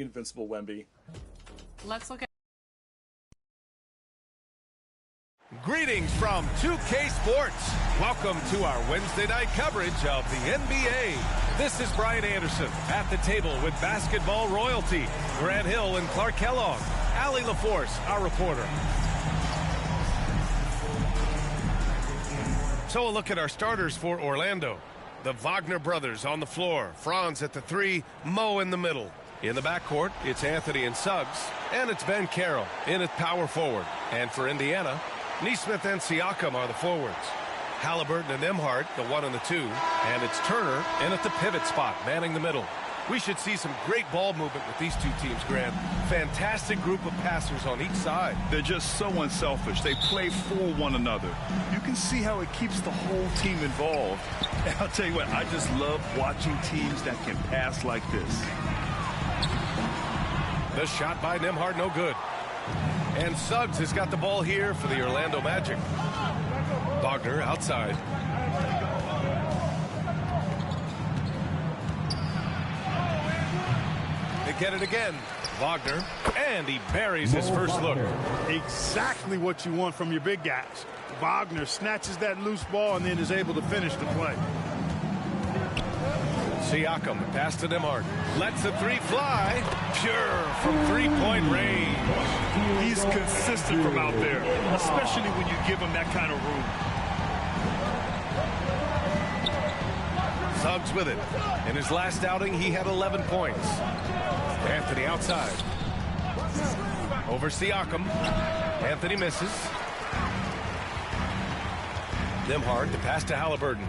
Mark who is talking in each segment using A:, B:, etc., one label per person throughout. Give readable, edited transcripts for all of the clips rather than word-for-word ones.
A: Invincible Wemby.
B: Let's look at.
C: Greetings from 2K Sports. Welcome to our Wednesday night coverage of the NBA. This is Brian Anderson at the table with basketball royalty. Grant Hill and Clark Kellogg. Allie LaForce, our reporter. So a look at our starters for Orlando. The Wagner brothers on the floor. Franz at the 3, Mo in the middle. In the backcourt, it's Anthony and Suggs. And it's Ben Carroll in at power forward. And for Indiana, Nesmith and Siakam are the forwards. Halliburton and Nembhard, the 1 and the 2. And it's Turner in at the pivot spot, manning the middle. We should see some great ball movement with these two teams, Grant. Fantastic group of passers on each side.
D: They're just so unselfish. They play for one another. You can see how it keeps the whole team involved. And I'll tell you what, I just love watching teams that can pass like this.
C: The shot by Nembhard, no good. And Suggs has got the ball here for the Orlando Magic. Wagner outside. They get it again. Wagner, and he buries his first look.
E: Exactly what you want from your big guys. Wagner snatches that loose ball and then is able to finish the play.
C: Siakam, pass to Nembhard. Lets the 3 fly. Pure from 3-point range.
D: He's consistent from out there, especially when you give him that kind of room.
C: Suggs with it. In his last outing, he had 11 points. Anthony outside. Over Siakam. Anthony misses. Nembhard, the pass to Halliburton.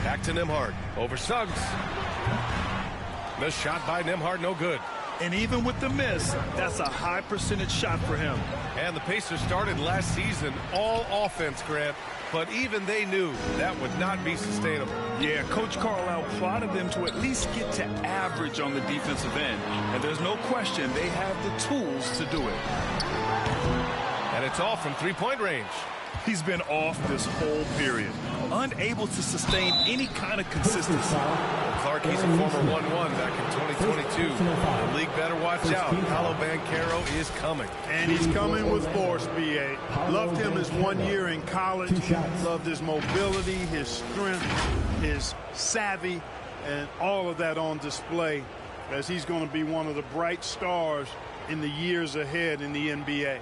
C: Back to Nembhard. Over Suggs. The shot by Nembhard, no good.
D: And even with the miss, that's a high percentage shot for him.
C: And the Pacers started last season all offense, Grant. But even they knew that would not be sustainable.
D: Yeah, Coach Carlisle prodded them to at least get to average on the defensive end. And there's no question they have the tools to do it.
C: And it's all from 3-point range.
D: He's been off this whole period, unable to sustain any kind of consistency.
C: Clark, he's a former 1-1 back in 2022. The league better watch out. Paolo Banchero is coming.
E: And he's coming with force, B.A. Loved him his 1 year in college. Loved his mobility, his strength, his savvy, and all of that on display as he's going to be one of the bright stars in the years ahead in the NBA.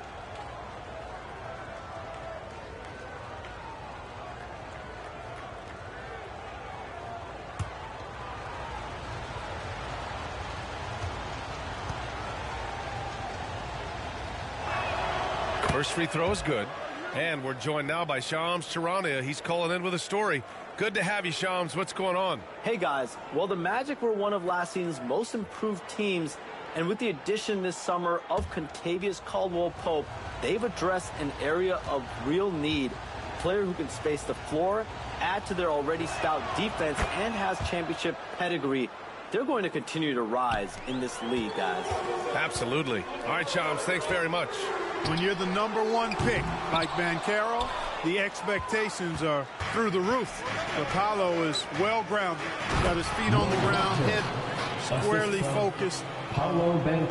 C: First free throw is good. And we're joined now by Shams Charania. He's calling in with a story. Good to have you, Shams. What's going on?
F: Hey, guys. Well, the Magic were one of last season's most improved teams. And with the addition this summer of Kentavious Caldwell-Pope, they've addressed an area of real need. A player who can space the floor, add to their already stout defense, and has championship pedigree. They're going to continue to rise in this league, guys.
C: Absolutely. All right, Shams, thanks very much.
E: When you're the #1 pick, like Banchero, the expectations are through the roof. Apollo is well-grounded, got his feet on the ground, head squarely focused.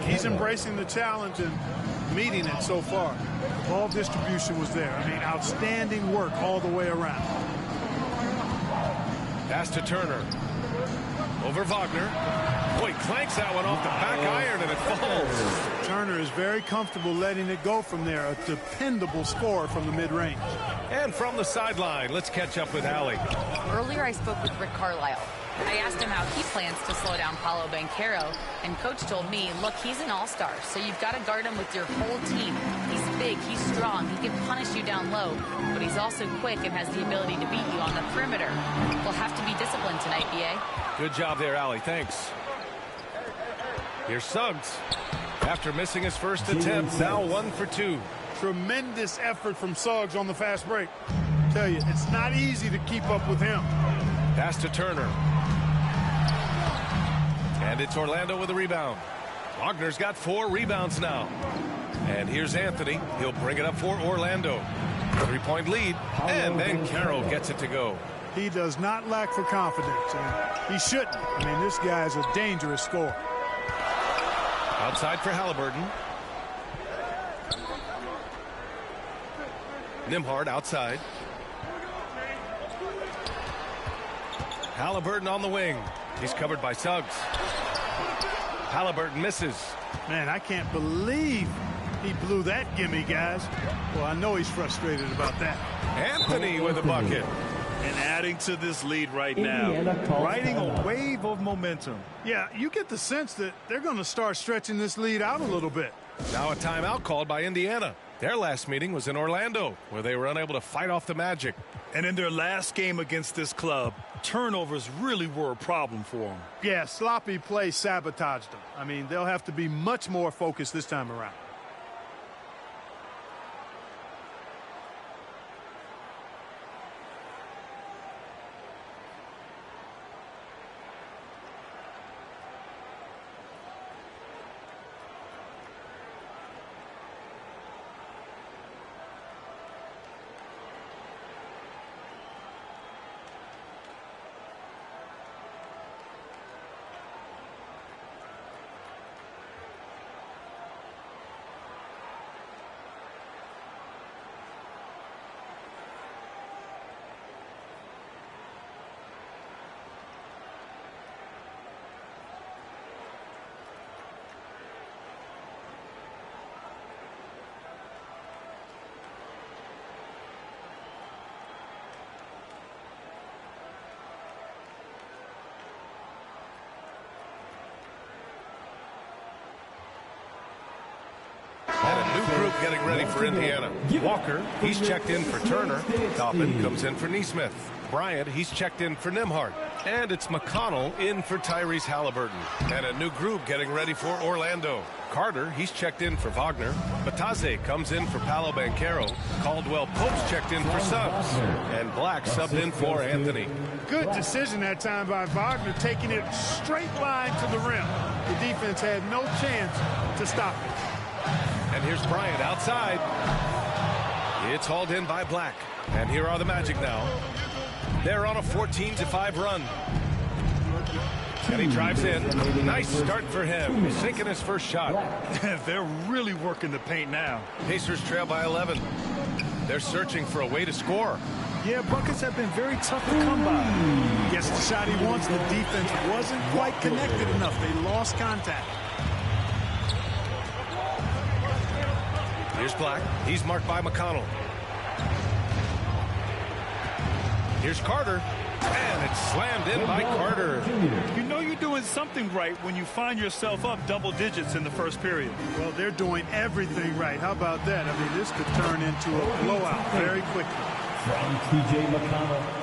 E: He's embracing the challenge and meeting it so far. Ball distribution was there. I mean, outstanding work all the way around.
C: Pass to Turner. Over Wagner. Boy, clanks that one off the back iron and it falls.
E: Turner is very comfortable letting it go from there. A dependable scorer from the mid-range.
C: And from the sideline, let's catch up with Allie.
B: Earlier, I spoke with Rick Carlisle. I asked him how he plans to slow down Paolo Banchero, and Coach told me, look, he's an all-star, so you've got to guard him with your whole team. He's big, he's strong, he can punish you down low, but he's also quick and has the ability to beat you on the perimeter. We'll have to be disciplined tonight, B.A.
C: Good job there, Allie. Thanks. Here's Suggs. After missing his first attempt, now 1 for 2.
E: Tremendous effort from Suggs on the fast break. Tell you, it's not easy to keep up with him.
C: Pass to Turner. And it's Orlando with a rebound. Wagner's got 4 rebounds now. And here's Anthony. He'll bring it up for Orlando. 3-point lead. And then Carroll gets it to go.
E: He does not lack for confidence, and he shouldn't. I mean, this guy is a dangerous scorer.
C: Outside for Halliburton. Nembhard outside. Halliburton on the wing. He's covered by Suggs. Halliburton misses.
E: Man, I can't believe he blew that gimme, guys. Well, I know he's frustrated about that.
C: Anthony with a bucket.
D: And adding to this lead right now, riding a wave of momentum.
E: Yeah, you get the sense that they're going to start stretching this lead out a little bit.
C: Now a timeout called by Indiana. Their last meeting was in Orlando, where they were unable to fight off the Magic.
D: And in their last game against this club, turnovers really were a problem for them.
E: Yeah, sloppy play sabotaged them. I mean, they'll have to be much more focused this time around.
C: And a new group getting ready for Indiana. Walker, he's checked in for Turner. Toppin comes in for Neesmith. Bryant, he's checked in for Nembhard. And it's McConnell in for Tyrese Halliburton. And a new group getting ready for Orlando. Carter, he's checked in for Wagner. Bataze comes in for Paolo Banchero. Caldwell Pope's checked in for Suggs. And Black subbed in for Anthony.
E: Good decision that time by Wagner, taking it straight line to the rim. The defense had no chance to stop it.
C: And here's Bryant outside. It's hauled in by Black. And here are the Magic now. They're on a 14-5 run. And he drives in. Nice start for him. Sinking his first shot.
D: They're really working the paint now.
C: Pacers trail by 11. They're searching for a way to score.
D: Yeah, buckets have been very tough to come by.
E: Gets the shot he wants. The defense wasn't quite connected enough. They lost contact.
C: Here's Black. He's marked by McConnell. Here's Carter. And it's slammed in by Carter.
D: You know you're doing something right when you find yourself up double digits in the first period.
E: Well, they're doing everything right. How about that? I mean, this could turn into a blowout very quickly.
A: From T.J. McConnell.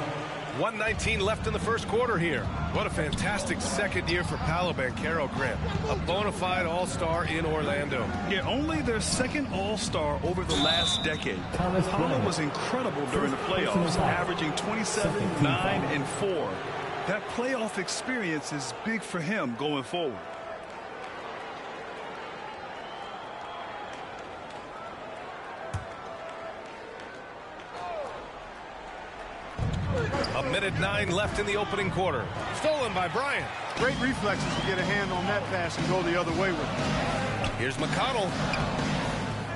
C: 1:19 left in the first quarter here. What a fantastic second year for Paolo Banchero, Grant. A bona fide all-star in Orlando.
D: Yeah, only their second all-star over the last decade. Paolo was incredible during the playoffs, averaging 27, 9, and 4. That playoff experience is big for him going forward.
C: A minute 9 left in the opening quarter. Stolen by Bryant.
E: Great reflexes to get a hand on that pass and go the other way with it.
C: Here's McConnell.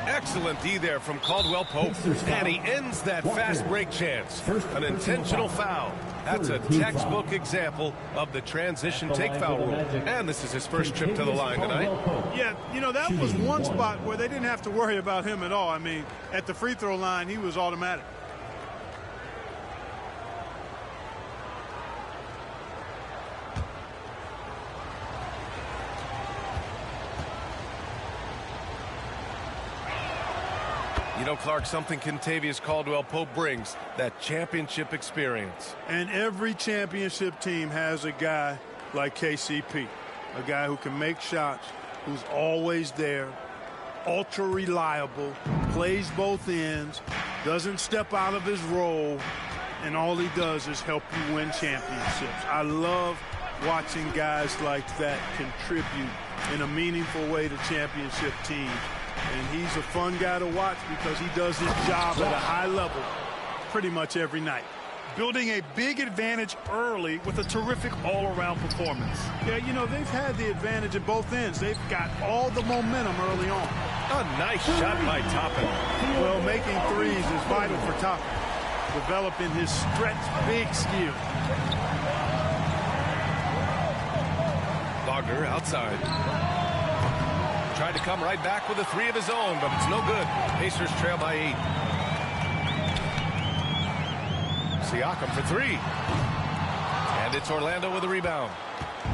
C: Excellent D there from Caldwell Pope. And he ends that fast break chance. An intentional foul. That's a textbook example of the transition take foul rule. And this is his first trip to the line tonight.
E: Yeah, you know, that was one spot where they didn't have to worry about him at all. I mean, at the free throw line, he was automatic.
C: You know, Clark, something Kentavious Caldwell-Pope brings, that championship experience.
E: And every championship team has a guy like KCP, a guy who can make shots, who's always there, ultra reliable, plays both ends, doesn't step out of his role, and all he does is help you win championships. I love watching guys like that contribute in a meaningful way to championship teams. And he's a fun guy to watch because he does his job at a high level pretty much every night.
D: building a big advantage early with a terrific all-around performance.
E: Yeah, you know, they've had the advantage at both ends. They've got all the momentum early on.
C: A nice shot by Toppin.
E: Well, making threes is vital for Toppin, developing his stretch big skill.
C: Wagner outside. Tried to come right back with a three of his own, but it's no good. Pacers trail by 8. Siakam for 3. And it's Orlando with a rebound.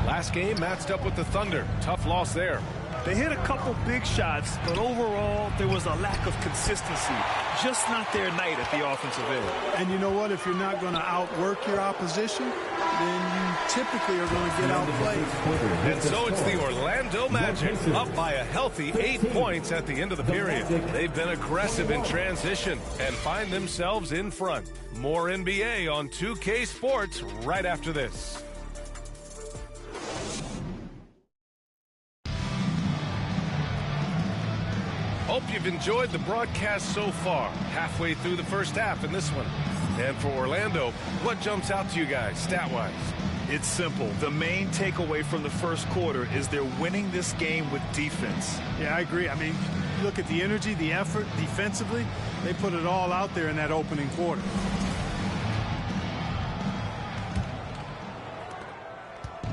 C: Last game matched up with the Thunder. Tough loss there.
D: They hit a couple big shots, but overall there was a lack of consistency. Just not their night at the offensive end.
E: And you know what? If you're not going to outwork your opposition, then you typically are going to get outplayed.
C: And so it's the Orlando Magic up by a healthy 8 points at the end of the period. They've been aggressive in transition and find themselves in front. More NBA on 2K Sports right after this. Hope you've enjoyed the broadcast so far. Halfway through the first half in this one. And for Orlando, what jumps out to you guys stat-wise?
D: It's simple. The main takeaway from the first quarter is they're winning this game with defense.
E: Yeah, I agree. I mean, you look at the energy, the effort defensively, they put it all out there in that opening quarter.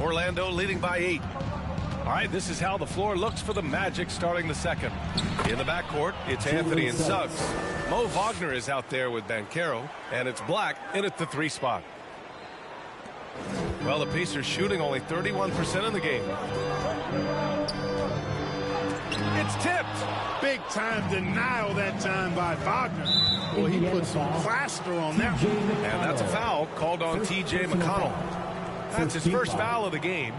C: Orlando leading by 8. All right, this is how the floor looks for the Magic starting the second. In the backcourt, it's Anthony and Suggs. Mo Wagner is out there with Banchero, and it's Black in at the 3 spot. Well, the Pacers shooting only 31% in the game. It's tipped.
E: Big time denial that time by Wagner. Well, he put some plaster on that one.
C: And that's a foul called on T.J. McConnell. That's his first foul of the game.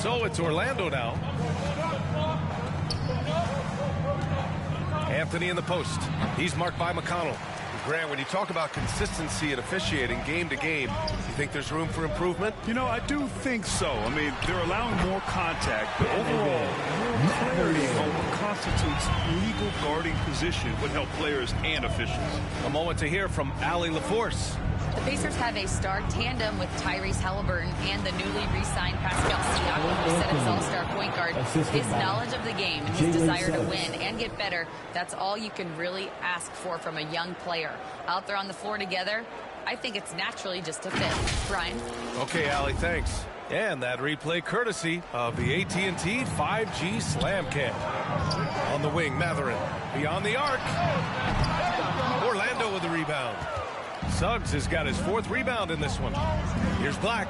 C: So it's Orlando now. Anthony in the post. He's marked by McConnell. Grant, when you talk about consistency and officiating game to game, you think there's room for improvement?
D: You know, I do think so. I mean, they're allowing more contact, but overall, more clarity on what constitutes legal guarding position would help players and officials.
C: A moment to hear from Allie LaForce.
B: The Pacers have a star tandem with Tyrese Halliburton and the newly re-signed Pascal Siakam to set his all-star point guard. His knowledge of the game and his desire to win and get better, that's all you can really ask for from a young player. Out there on the floor together, I think it's naturally just a fit. Brian?
C: Okay, Allie, thanks. And that replay courtesy of the AT&T 5G Slam Cam. On the wing, Matherin. Beyond the arc. Orlando with the rebound. Suggs has got his 4th rebound in this one. Here's Black.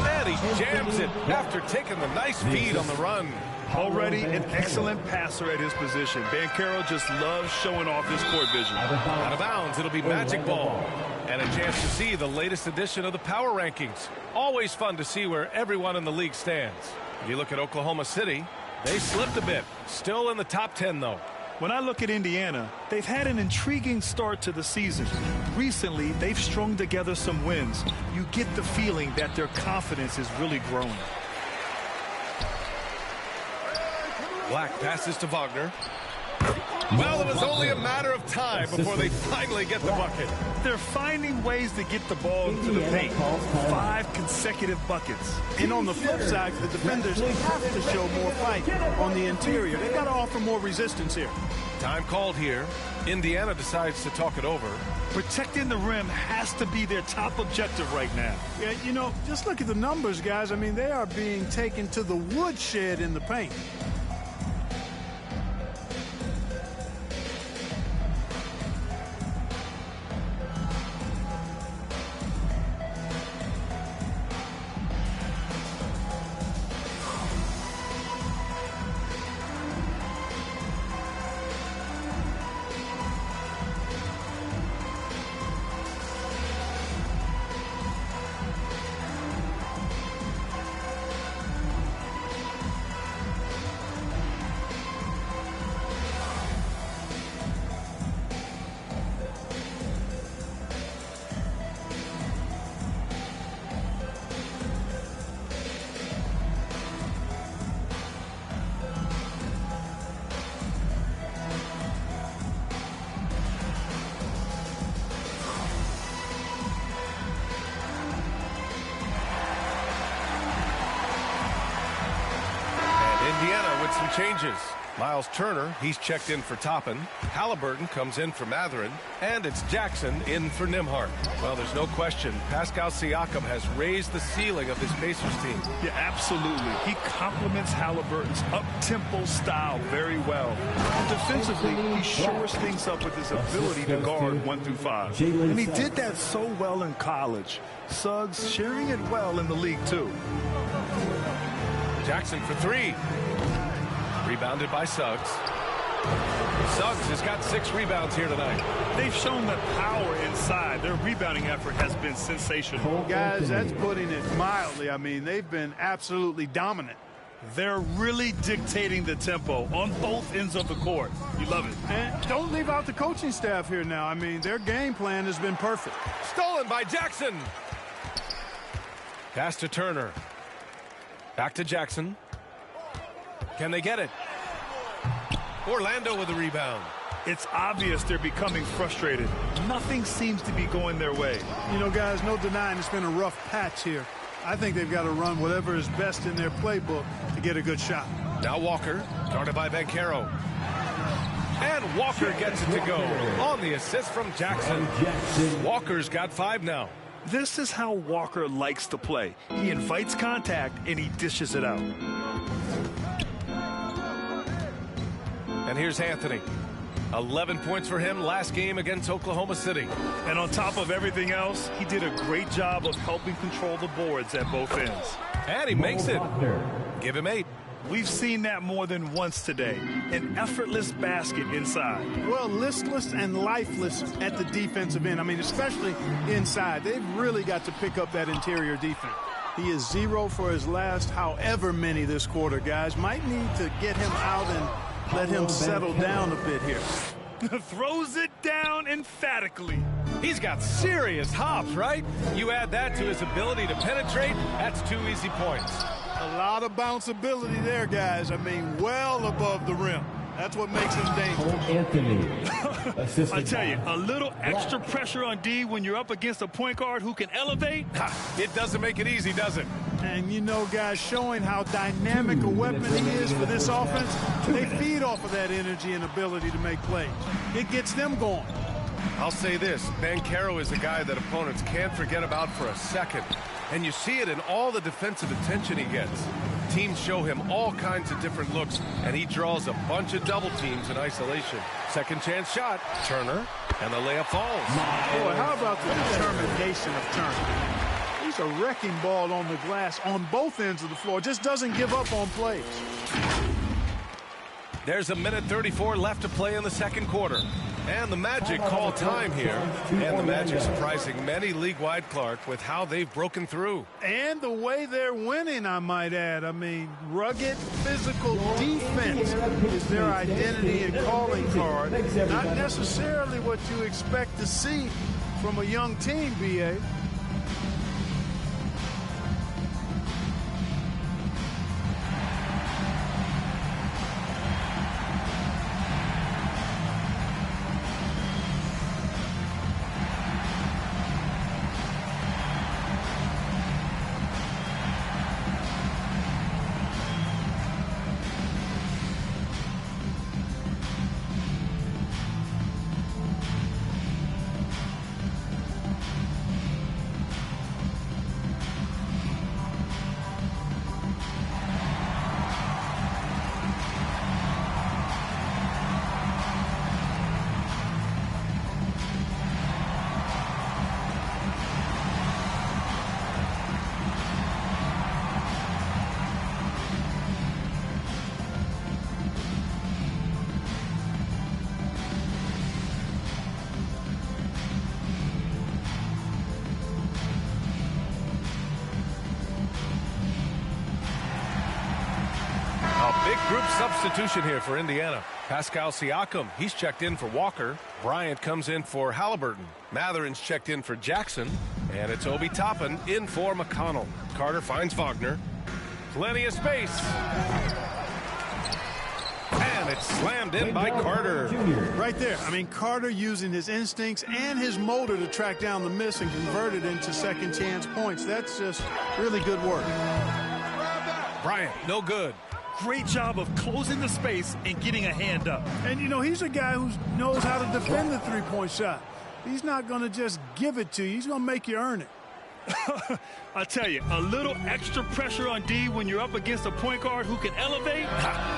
C: And he jams it after taking the nice feed on the run.
D: Already an excellent passer at his position. Banchero just loves showing off his court vision.
C: Out of bounds, it'll be Magic ball. And a chance to see the latest edition of the power rankings. Always fun to see where everyone in the league stands. If you look at Oklahoma City, they slipped a bit. Still in the top 10, though.
D: When I look at Indiana, they've had an intriguing start to the season. Recently, they've strung together some wins. You get the feeling that their confidence is really growing.
C: Black passes to Wagner. Well, it was only a matter of time before they finally get the bucket.
D: They're finding ways to get the ball into the paint. 5 consecutive buckets.
E: And on the flip side, the defenders have to show more fight on the interior. They've got to offer more resistance here.
C: Time called here. Indiana decides to talk it over.
D: Protecting the rim has to be their top objective right now.
E: Yeah, you know, just look at the numbers, guys. I mean, they are being taken to the woodshed in the paint.
C: some changes. Miles Turner, he's checked in for Toppin. Halliburton comes in for Matherin. And it's Jackson in for Nimhart. Well, there's no question. Pascal Siakam has raised the ceiling of this Pacers team.
D: Yeah, absolutely. He complements Halliburton's up-tempo style very well. And defensively, he shores things up with his ability to guard 1 through 5. And he did that so well in college. Suggs sharing it well in the league, too.
C: Jackson for 3. Rebounded by Suggs. Suggs has got 6 rebounds here tonight.
D: They've shown that power inside. Their rebounding effort has been sensational.
E: Guys, that's putting it mildly. I mean, they've been absolutely dominant.
D: They're really dictating the tempo on both ends of the court. You love it.
E: And don't leave out the coaching staff here now. I mean, their game plan has been perfect.
C: Stolen by Jackson. Pass to Turner. Back to Jackson. Can they get it? Orlando with the rebound.
D: It's obvious they're becoming frustrated. Nothing seems to be going their way.
E: You know, guys, no denying it's been a rough patch here. I think they've got to run whatever is best in their playbook to get a good shot.
C: Now Walker, guarded by Banchero. And Walker gets it to go on the assist from Jackson. Walker's got 5 now.
D: This is how Walker likes to play. He invites contact and he dishes it out.
C: And here's Anthony. 11 points for him last game against Oklahoma City.
D: And on top of everything else, he did a great job of helping control the boards at both ends.
C: And he makes it. Give him 8.
D: We've seen that more than once today. An effortless basket inside.
E: Well, listless and lifeless at the defensive end. I mean, especially inside. They've really got to pick up that interior defense. He is 0 for his last however many this quarter, guys. Might need to get him out and let him settle down a bit here.
D: Throws it down emphatically.
C: He's got serious hops, right? You add that to his ability to penetrate, that's 2 easy points.
E: A lot of bounceability there, guys. I mean, well above the rim. That's what makes him dangerous.
A: Anthony.
D: I tell you, a little extra pressure on D when you're up against a point guard who can elevate.
C: It doesn't make it easy, does it?
E: And, you know, guys, showing how dynamic a weapon he is for this offense, they feed off of that energy and ability to make plays. It gets them going.
C: I'll say this, Banchero is a guy that opponents can't forget about for a second. And you see it in all the defensive attention he gets. Teams show him all kinds of different looks, and he draws a bunch of double teams in isolation. Second chance shot, Turner, and the layup falls.
E: Boy, how about the determination of Turner? He's a wrecking ball on the glass on both ends of the floor. Just doesn't give up on plays.
C: There's 1:34 left to play in the second quarter. And the Magic call time here. And the Magic surprising many league-wide, Clark, with how they've broken through.
E: And the way they're winning, I might add. I mean, rugged physical defense is their identity and calling card. Not necessarily what you expect to see from a young team, B.A.
C: Big group substitution here for Indiana. Pascal Siakam, he's checked in for Walker. Bryant comes in for Halliburton. Matherin's checked in for Jackson. And it's Obi Toppin in for McConnell. Carter finds Wagner. Plenty of space. And it's slammed in by Carter.
E: Right there. I mean, Carter using his instincts and his motor to track down the miss and convert it into second chance points. That's just really good work.
C: Bryant, no good.
D: great job of closing the space and getting a hand up.
E: And, you know, he's a guy who knows how to defend the three-point shot. He's not going to just give it to you. He's going to make you earn it.
D: I tell you, a little extra pressure on D when you're up against a point guard who can elevate.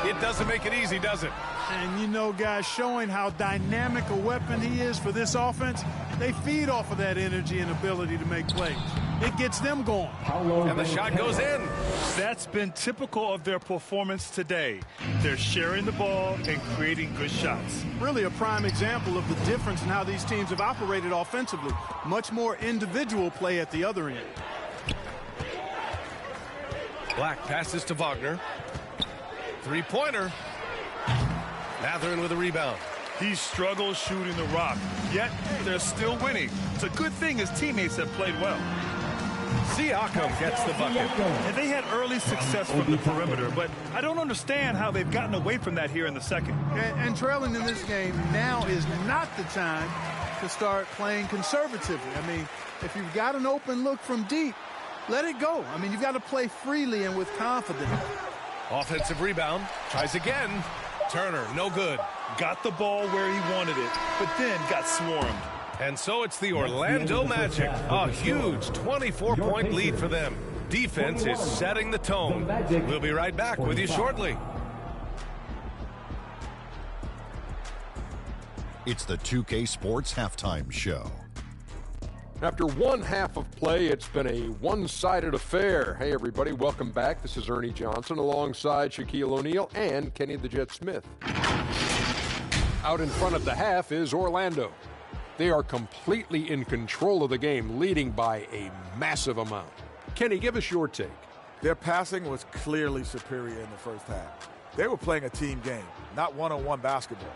C: It doesn't make it easy, does it?
E: And, you know, guys, showing how dynamic a weapon he is for this offense, they feed off of that energy and ability to make plays. It gets them going.
C: And the shot goes in.
D: That's been typical of their performance today. They're sharing the ball and creating good shots.
E: Really a prime example of the difference in how these teams have operated offensively. Much more individual play at the other end.
C: Black passes to Wagner. Three-pointer. Mathurin with a rebound.
D: He struggles shooting the rock, yet they're still winning. It's a good thing his teammates have played well.
C: Siakam gets the bucket.
D: And they had early success from the perimeter, but I don't understand how they've gotten away from that here in the second.
E: And trailing in this game, now is not the time to start playing conservatively. I mean, if you've got an open look from deep, let it go. I mean, you've got to play freely and with confidence.
C: Offensive rebound. Tries again. Turner, no good.
D: Got the ball where he wanted it, but then got swarmed.
C: And so it's the Orlando Magic. A huge 24-point lead for them. Defense is setting the tone. We'll be right back with you shortly.
G: It's the 2K Sports Halftime Show.
H: After one half of play, it's been a one-sided affair. Hey, everybody, welcome back. This is Ernie Johnson alongside Shaquille O'Neal and Kenny the Jet Smith. Out in front of the half is Orlando. They are completely in control of the game, leading by a massive amount. Kenny, give us your take.
I: Their passing was clearly superior in the first half. They were playing a team game, not one-on-one basketball.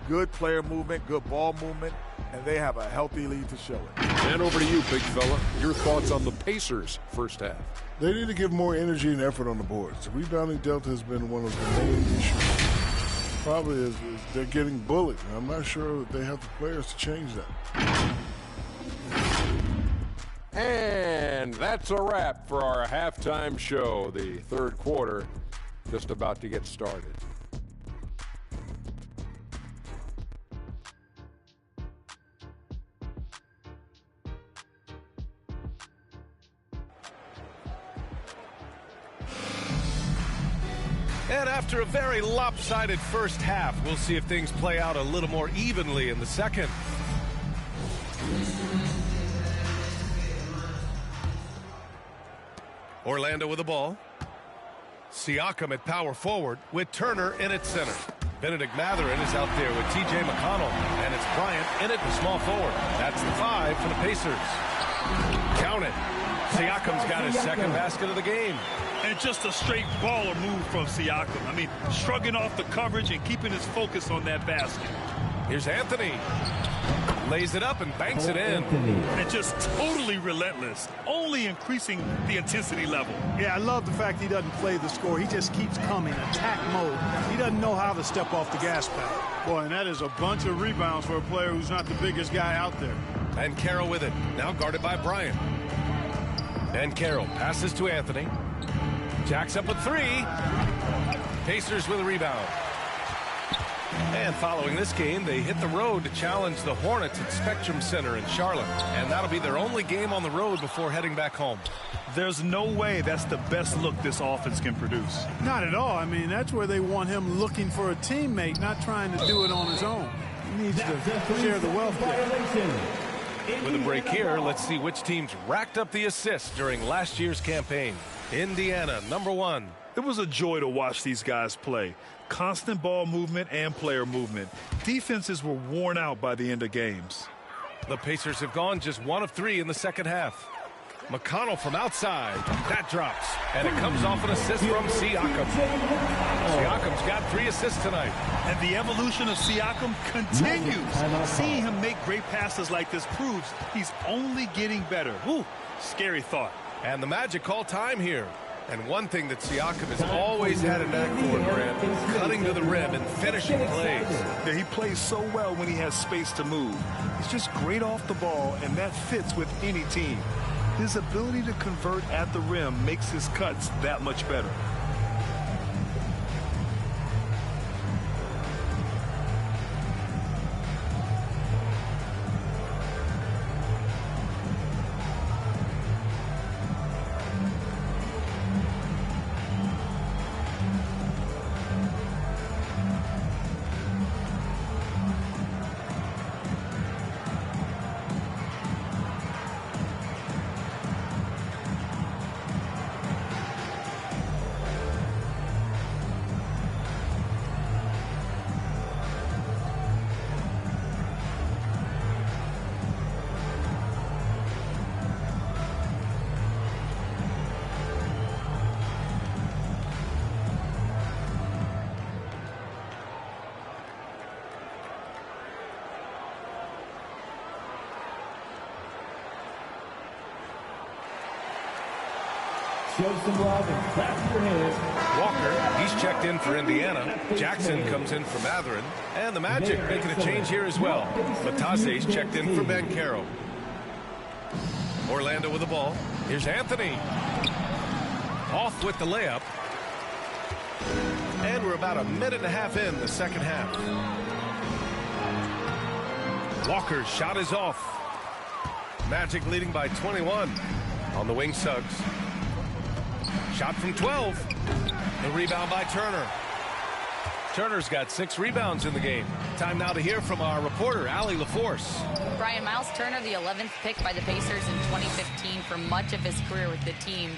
I: Good player movement, good ball movement, and they have a healthy lead to show it.
H: And over to you, big fella. Your thoughts on the Pacers' first half?
A: They need to give more energy and effort on the boards. The rebounding delta has been one of the main issues. Probably is they're getting bullied. I'm not sure that they have the players to change that.
H: And that's a wrap for our halftime show. The third quarter just about to get started.
C: And after a very lopsided first half, we'll see if things play out a little more evenly in the second. Orlando with the ball. Siakam at power forward with Turner in at center. Benedict Mathurin is out there with T.J. McConnell. And it's Bryant in it with small forward. That's the 5 for the Pacers. Count it. Siakam's got his second basket of the game.
D: And just a straight baller move from Siakam. I mean, shrugging off the coverage and keeping his focus on that basket.
C: Here's Anthony. Lays it up and banks it in.
D: And just totally relentless, only increasing the intensity level.
E: Yeah, I love the fact he doesn't play the score. He just keeps coming, attack mode. He doesn't know how to step off the gas pedal. Boy, and that is a bunch of rebounds for a player who's not the biggest guy out there.
C: And Carroll with it, now guarded by Bryant. And Carroll passes to Anthony. Jacks up a 3. Pacers with a rebound. And following this game, they hit the road to challenge the Hornets at Spectrum Center in Charlotte. And that'll be their only game on the road before heading back home.
D: There's no way that's the best look this offense can produce.
E: Not at all. I mean, that's where they want him looking for a teammate, not trying to do it on his own. He needs to share the wealth there.
C: With a break here, let's see which teams racked up the assists during last year's campaign. Indiana, number 1.
D: It was a joy to watch these guys play. Constant ball movement and player movement. Defenses were worn out by the end of games.
C: The Pacers have gone just 1 of 3 in the second half. McConnell from outside. That drops. And it comes off an assist from Siakam. Siakam's got 3 assists tonight.
D: And the evolution of Siakam continues. Seeing him make great passes like this proves he's only getting better. Whew, scary thought.
C: And the Magic call time here. And one thing that Siakam has always had a knack for, Grant, is cutting to the rim and finishing plays.
D: Yeah, he plays so well when he has space to move. He's just great off the ball, and that fits with any team. His ability to convert at the rim makes his cuts that much better.
J: Show some love and clap your hands.
C: Walker, he's checked in for Indiana. Jackson comes in for Matherin. And the Magic making a change here as well. Matase's checked in for Banchero. Orlando with the ball. Here's Anthony. Off with the layup. And we're about a minute and a half in the second half. Walker's shot is off. Magic leading by 21. On the wing, Suggs. Shot from 12. The rebound by Turner. Turner's got 6 rebounds in the game. Time now to hear from our reporter, Allie LaForce.
B: Brian, Miles Turner, the 11th pick by the Pacers in 2015 for much of his career with the team.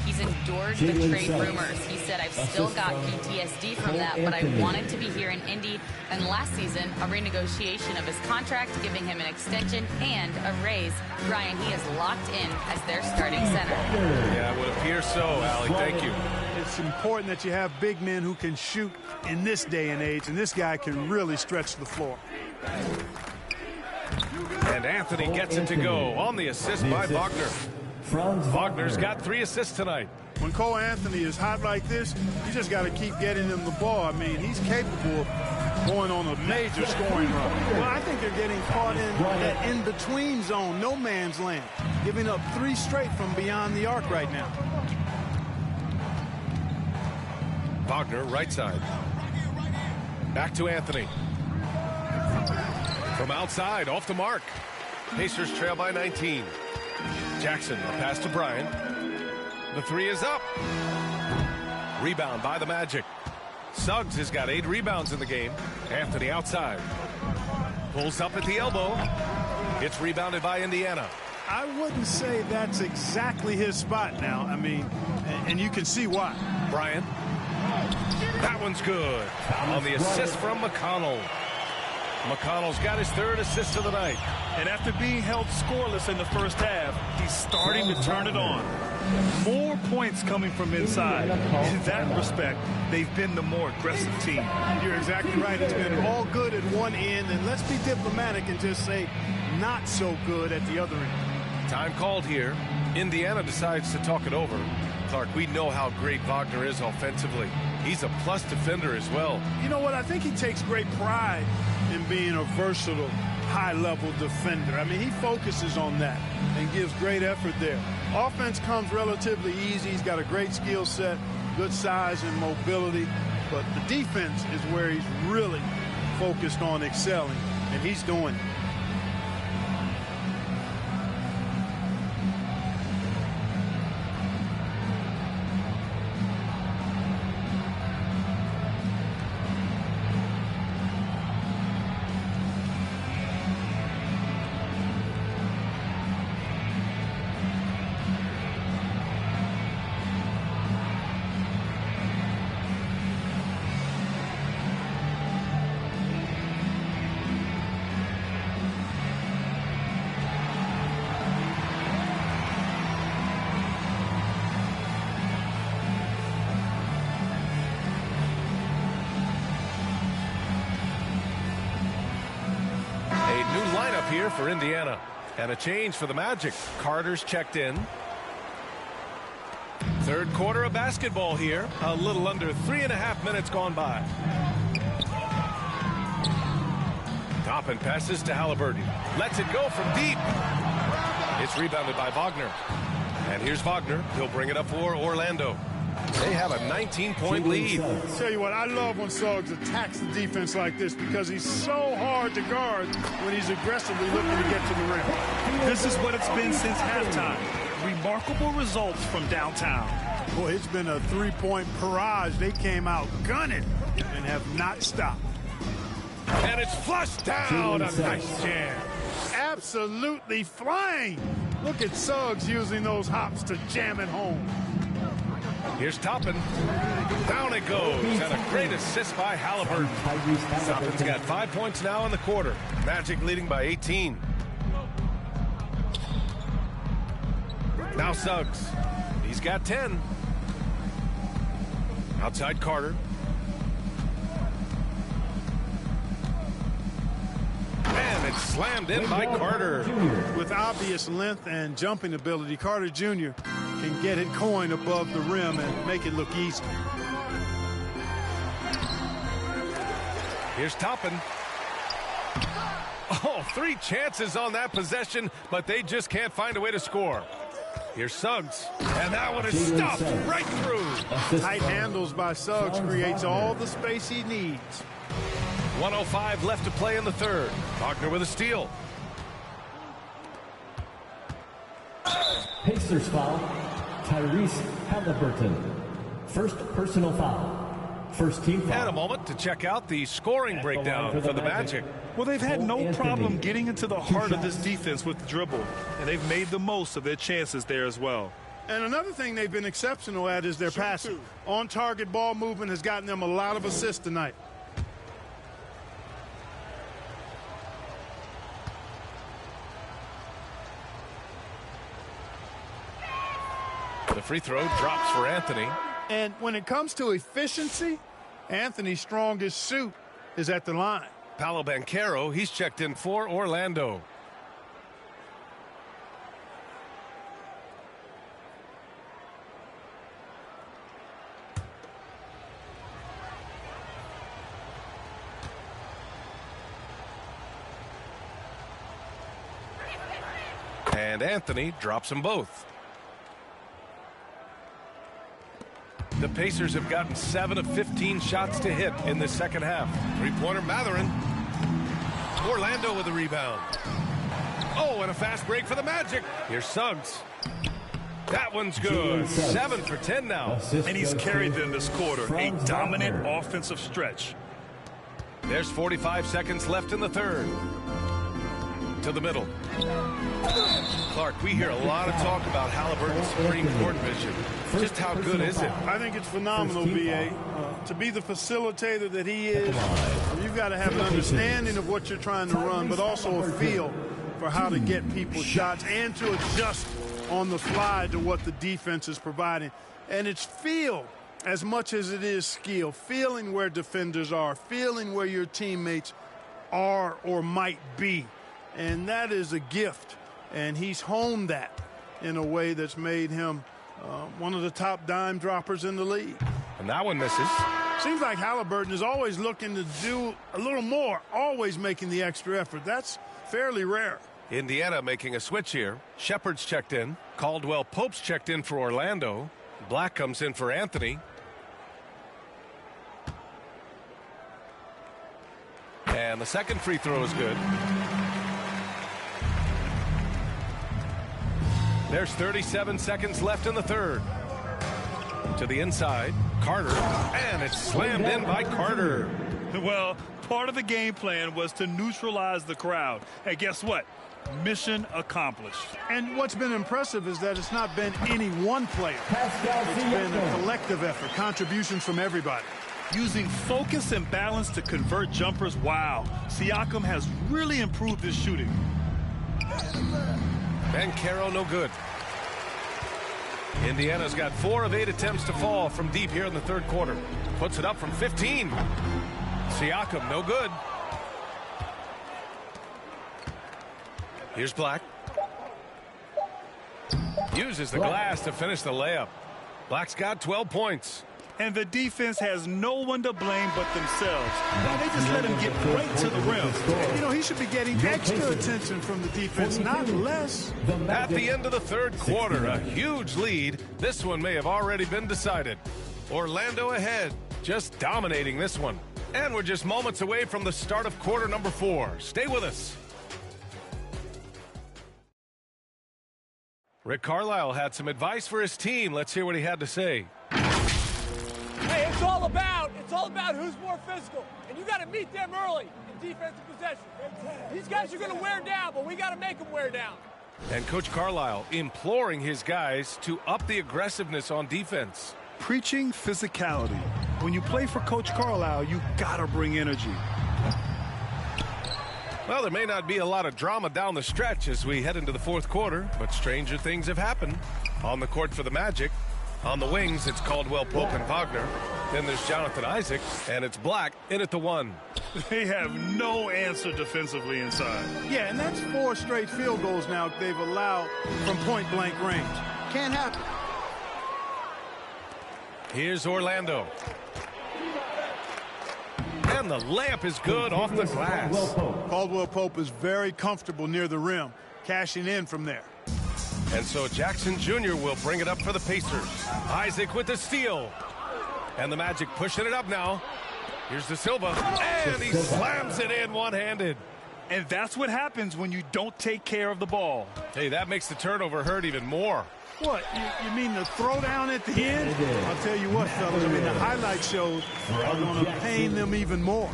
B: He's endured the trade rumors. He said, I've still got PTSD from that, but I wanted to be here in Indy. And last season, a renegotiation of his contract, giving him an extension and a raise. Brian, he is locked in as their starting center.
C: Yeah, it would appear so, Allie. Thank you.
E: It's important that you have big men who can shoot in this day and age, and this guy can really stretch the floor.
C: And Anthony gets it to go on the assist by Wagner. Wagner's got 3 assists tonight.
E: When Cole Anthony is hot like this, you just got to keep getting him the ball. I mean, he's capable of going on a major scoring run. Well, I think they're getting caught in that in-between zone, no man's land, giving up 3 straight from beyond the arc right now.
C: Wagner, right side. Back to Anthony. From outside, off the mark. Pacers trail by 19. Jackson, a pass to Bryant. The 3 is up. Rebound by the Magic. Suggs has got 8 rebounds in the game. Anthony outside. Pulls up at the elbow. It's rebounded by Indiana.
E: I wouldn't say that's exactly his spot now. I mean, and you can see why.
C: Bryant. That one's good. On the assist from McConnell. McConnell's got his 3rd assist of the night.
D: And after being held scoreless in the first half, he's starting to turn it on. More points coming from inside. In that respect, they've been the more aggressive team.
E: You're exactly right. It's been all good at one end, and let's be diplomatic and just say not so good at the other end.
C: Time called here. Indiana decides to talk it over. Clark, we know how great Wagner is offensively. He's a plus defender as well.
E: You know what? I think he takes great pride in being a versatile, high-level defender. I mean, he focuses on that and gives great effort there. Offense comes relatively easy. He's got a great skill set, good size and mobility. But the defense is where he's really focused on excelling, and he's doing it.
C: Here for Indiana, and a change for the Magic. Carter's checked in. 3rd quarter of basketball here. A little under 3.5 minutes gone by. Toppin passes to Halliburton. Lets it go from deep. It's rebounded by Wagner. And here's Wagner. He'll bring it up for Orlando. They have a 19-point lead.
E: I'll tell you what, I love when Suggs attacks the defense like this because he's so hard to guard when he's aggressively looking to get to the rim.
D: This is what it's been since halftime. Remarkable results from downtown.
E: Boy, it's been a 3-point barrage. They came out gunning and have not stopped.
C: And it's flushed down. A nice jam.
E: Absolutely flying. Look at Suggs using those hops to jam it home.
C: Here's Toppin. Down it goes. And a great assist by Halliburton. Toppin's got 5 points now in the quarter. Magic leading by 18. Now Suggs. He's got 10. Outside Carter. And it's slammed in by Carter.
E: With obvious length and jumping ability, Carter Jr. can get it going above the rim and make it look easy.
C: Here's Toppin. Oh, 3 chances on that possession, but they just can't find a way to score. Here's Suggs, and that one is stuffed right through.
E: Tight handles by Suggs creates all the space he needs.
C: 1:05 left to play in the third. Wagner with a steal.
J: Pacers foul, Tyrese Halliburton. First personal foul. First team foul.
C: And a moment to check out the scoring breakdown for the Magic.
D: Well, they've had no problem getting into the heart of this defense with the dribble, and they've made the most of their chances there as well.
E: And another thing they've been exceptional at is their passing. On-target ball movement has gotten them a lot of assists tonight.
C: The free throw drops for Anthony.
E: And when it comes to efficiency, Anthony's strongest suit is at the line.
C: Paolo Banchero, he's checked in for Orlando. And Anthony drops them both. The Pacers have gotten 7 of 15 shots to hit in the second half. Three-pointer Mathurin. Orlando with the rebound. Oh, and a fast break for the Magic. Here's Suggs. That one's good. 7 for 10 now.
D: And he's carried them this quarter. A dominant offensive stretch.
C: There's 45 seconds left in the third. To the middle. Clark, we hear a lot of talk about Halliburton's Supreme Court vision. Just how good is it?
E: I think it's phenomenal, B.A. To be the facilitator that he is, you've got to have an understanding of what you're trying to run, but also a feel for how to get people shots and to adjust on the fly to what the defense is providing. And it's feel as much as it is skill, feeling where defenders are, feeling where your teammates are or might be. And that is a gift. And he's honed that in a way that's made him one of the top dime droppers in the league.
C: And that one misses.
E: Seems like Halliburton is always looking to do a little more, always making the extra effort. That's fairly rare.
C: Indiana making a switch here. Shepard's checked in. Caldwell Pope's checked in for Orlando. Black comes in for Anthony. And the second free throw is good. There's 37 seconds left in the third. To the inside, Carter, and it's slammed in by Carter.
D: Well, part of the game plan was to neutralize the crowd. And guess what? Mission accomplished.
E: And what's been impressive is that it's not been any one player. It's been a collective effort, contributions from everybody.
D: Using focus and balance to convert jumpers, wow. Siakam has really improved his shooting.
C: Banchero no good. Indiana's got 4 of 8 attempts to fall from deep here in the third quarter. Puts it up from 15. Siakam no good. Here's Black. Uses the glass to finish the layup. Black's got 12 points.
D: And the defense has no one to blame but themselves. They just let him get right to the rim.
E: You know, he should be getting extra attention from the defense, not less.
C: At the end of the third quarter, a huge lead. This one may have already been decided. Orlando ahead, just dominating this one. And we're just moments away from the start of quarter number 4. Stay with us. Rick Carlisle had some advice for his team. Let's hear what he had to say.
K: Hey, it's all about who's more physical. And you got to meet them early in defensive possession. These guys are going to wear down, but we got to make them wear down.
C: And Coach Carlisle imploring his guys to up the aggressiveness on defense.
D: Preaching physicality. When you play for Coach Carlisle, you got to bring energy.
C: Well, there may not be a lot of drama down the stretch as we head into the fourth quarter, but stranger things have happened. On the court for the Magic. On the wings, it's Caldwell Pope and Wagner. Then there's Jonathan Isaac, and it's Black in at the 1.
D: They have no answer defensively inside.
E: Yeah, and that's 4 straight field goals now they've allowed from point-blank range. Can't happen.
C: Here's Orlando. And the layup is good off the glass.
E: Caldwell Pope is very comfortable near the rim, cashing in from there.
C: And so Jackson Jr. will bring it up for the Pacers. Isaac with the steal. And the Magic pushing it up now. Here's De Silva. And he slams it in one-handed.
D: And that's what happens when you don't take care of the ball.
C: Hey, that makes the turnover hurt even more.
E: What, you mean the throwdown at the end? I'll tell you what, fellas, I mean, the highlight shows are going to pain them even more.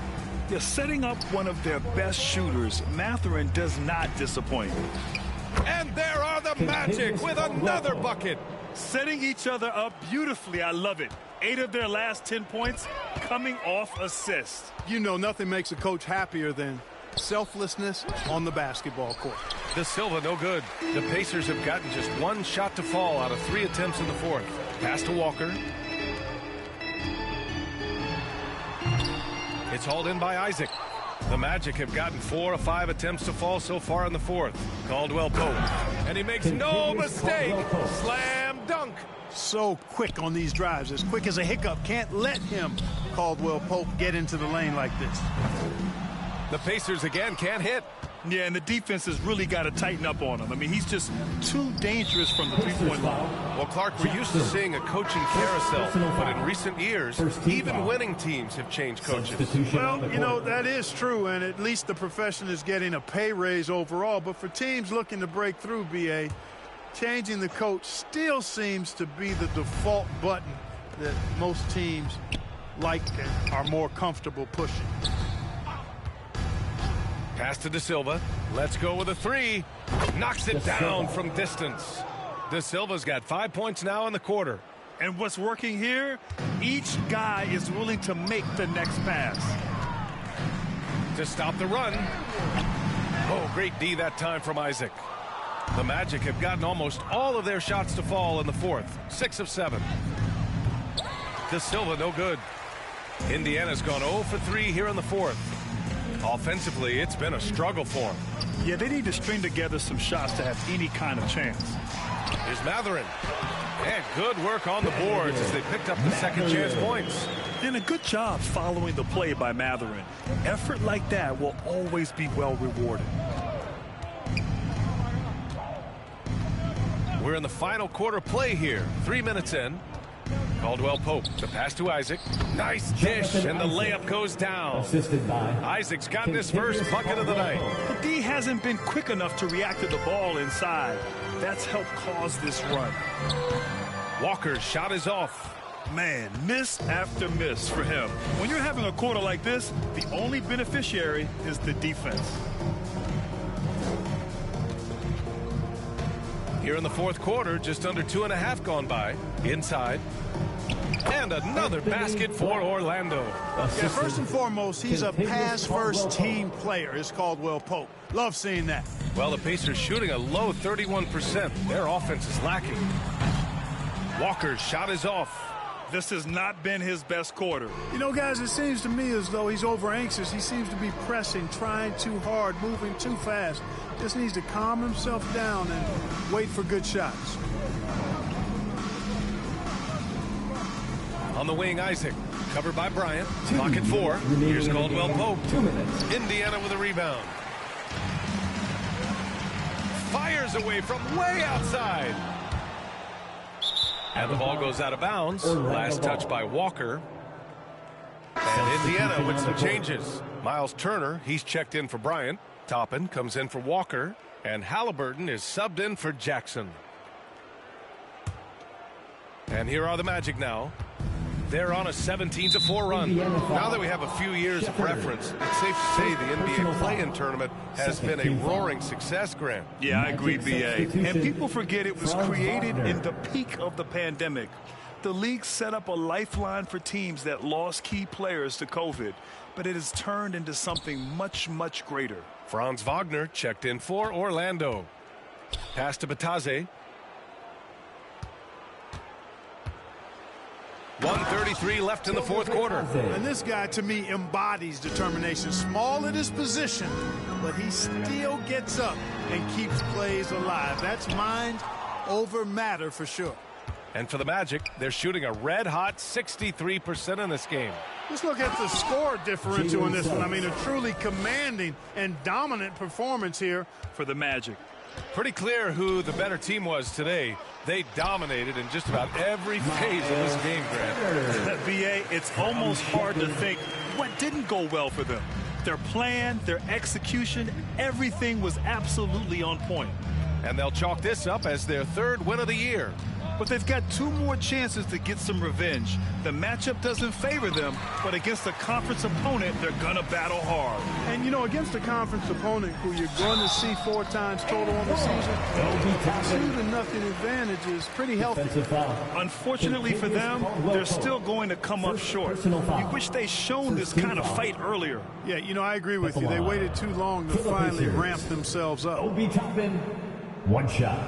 D: They're setting up one of their best shooters. Mathurin does not disappoint.
C: And there are the Magic with another bucket.
D: Setting each other up beautifully. I love it. 8 of their last 10 points coming off assists.
E: You know, nothing makes a coach happier than selflessness on the basketball court.
C: De Silva, no good. The Pacers have gotten just 1 shot to fall out of 3 attempts in the fourth. Pass to Walker. It's hauled in by Isaac. The Magic have gotten 4 of 5 attempts to fall so far in the fourth. Caldwell Pope. And he makes no mistake. Slam dunk.
E: So quick on these drives, as quick as a hiccup. Can't let him, Caldwell Pope, get into the lane like this.
C: The Pacers again can't hit.
D: Yeah, and the defense has really got to tighten up on him. I mean, he's just too dangerous from the three-point line.
C: Well, Clark, we're used to seeing a coaching carousel, but in recent years, even winning teams have changed coaches.
E: Well, you know, that is true, and at least the profession is getting a pay raise overall. But for teams looking to break through, BA, changing the coach still seems to be the default button that most teams like and are more comfortable pushing.
C: Pass to De Silva. Let's go with a 3. Knocks it down from distance. De Silva's got 5 points now in the quarter.
D: And what's working here? Each guy is willing to make the next pass.
C: To stop the run. Oh, great D that time from Isaac. The Magic have gotten almost all of their shots to fall in the fourth. 6 of 7. De Silva, no good. Indiana's gone 0 for 3 here in the fourth. Offensively, it's been a struggle for them.
D: Yeah, they need to string together some shots to have any kind of chance.
C: Here's Mathurin. And good work on the boards as they picked up the second chance points.
D: And a good job following the play by Mathurin. Effort like that will always be well rewarded.
C: We're in the final quarter play here. 3 minutes in. Caldwell Pope, the pass to Isaac. Nice dish, and the layup goes down.
J: Assisted by
C: Isaac's gotten his first bucket of the night.
D: The D hasn't been quick enough to react to the ball inside. That's helped cause this run.
C: Walker's shot is off.
D: Man, miss after miss for him. When you're having a quarter like this, the only beneficiary is the defense.
C: Here in the fourth quarter, just under 2.5 gone by. Inside. And another basket for Orlando.
E: Yeah, first and foremost, he's a pass-first team player, is Caldwell Pope. Love seeing that.
C: Well, the Pacers shooting a low 31%. Their offense is lacking. Walker's shot is off.
D: This has not been his best quarter.
E: You know, guys, it seems to me as though he's over-anxious. He seems to be pressing, trying too hard, moving too fast. Just needs to calm himself down and wait for good shots.
C: On the wing, Isaac. Covered by Bryant. Pocket 4. Here's Caldwell Pope.
J: 2 minutes.
C: Indiana with a rebound. Fires away from way outside. And the ball goes out of bounds. Last touch by Walker. And Indiana with some changes. Miles Turner, he's checked in for Bryant. Toppin comes in for Walker. And Halliburton is subbed in for Jackson. And here are the Magic now. They're on a 17-4 run. Now that we have a few years of reference, it's safe to say the NBA play-in tournament has been a roaring success, Grant.
D: Yeah, I agree, BA. And people forget it was created in the peak of the pandemic. The league set up a lifeline for teams that lost key players to COVID, but it has turned into something much, much greater.
C: Franz Wagner checked in for Orlando. Pass to Batase. 1:33 left in the fourth quarter.
E: And this guy, to me, embodies determination. Small at his position, but he still gets up and keeps plays alive. That's mind over matter for sure.
C: And for the Magic, they're shooting a red-hot 63% in this game.
E: Let's look at the score differential in this one. I mean, a truly commanding and dominant performance here
D: for the Magic.
C: Pretty clear who the better team was today. They dominated in just about every phase of this game, Grant.
D: BA, it's almost hard to think what didn't go well for them. Their plan, their execution, everything was absolutely on point.
C: And they'll chalk this up as their third win of the year.
D: But they've got 2 more chances to get some revenge. The matchup doesn't favor them, but against a conference opponent, they're going to battle hard.
E: And, you know, against a conference opponent who you're going to see 4 times total on the season, 2-0 advantage is pretty healthy.
D: Unfortunately for them, they're still going to come up short. You wish they'd shown this kind of fight earlier.
E: Yeah, you know, I agree with you. They waited too long to finally ramp themselves up.
J: Obi Toppin, 1 shot.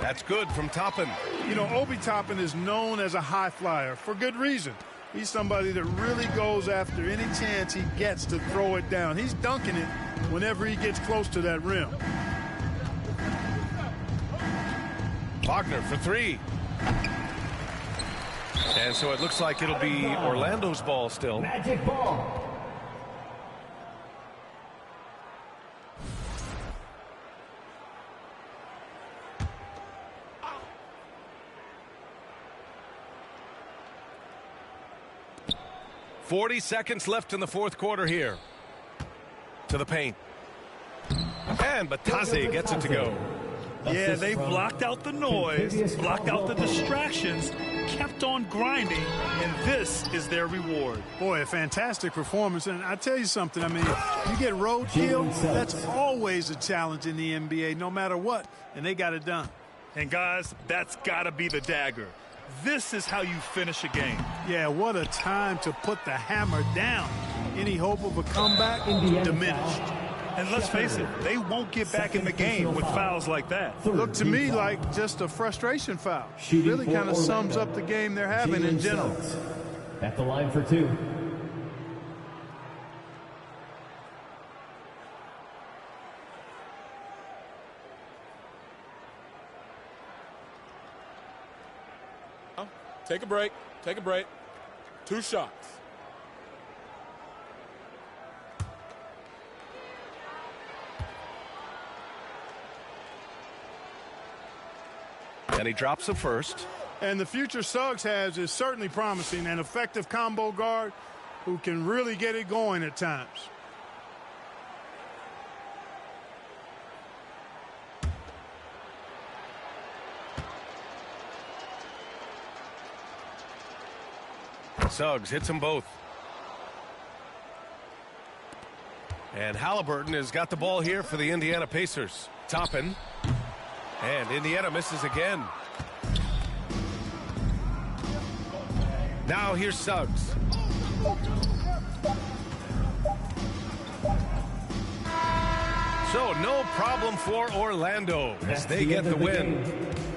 C: That's good from Toppin.
E: You know, Obi Toppin is known as a high flyer for good reason. He's somebody that really goes after any chance he gets to throw it down. He's dunking it whenever he gets close to that rim.
C: Wagner for 3. And so it looks like it'll be Orlando's ball still.
J: Magic ball.
C: .40 seconds left in the fourth quarter here. To the paint. And Batase gets it to go.
D: Yeah, they blocked out the noise, blocked out the distractions, kept on grinding, and this is their reward.
E: Boy, a fantastic performance. And I tell you something, I mean, you get roadkill, that's always a challenge in the NBA, no matter what, and they got it done.
D: And guys, that's got to be the dagger. This is how you finish a game.
E: Yeah, what a time to put the hammer down. Any hope of a comeback diminished.
D: And let's face it, they won't get back in the game with fouls like that.
E: Look to me like just a frustration foul. Really kind of sums up the game they're having in general.
J: At the line for 2.
L: Take a break. Take a break. 2 shots.
C: And he drops the first.
E: And the future Suggs has is certainly promising. An effective combo guard who can really get it going at times.
C: Suggs hits them both. And Halliburton has got the ball here for the Indiana Pacers. Toppin. And Indiana misses again. Now here's Suggs. So no problem for Orlando as they get the win.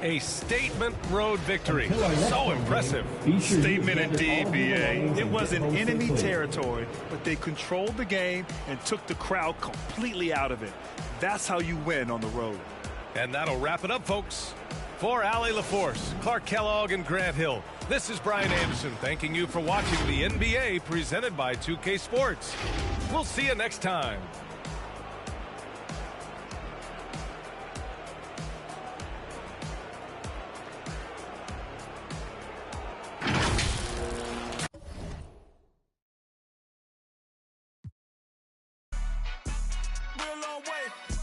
C: A statement road victory. So impressive.
D: Statement indeed, BA. It was in enemy territory, but they controlled the game and took the crowd completely out of it. That's how you win on the road.
C: And that'll wrap it up, folks. For Allie LaForce, Clark Kellogg, and Grant Hill, this is Brian Anderson thanking you for watching the NBA presented by 2K Sports. We'll see you next time.
K: Real long way.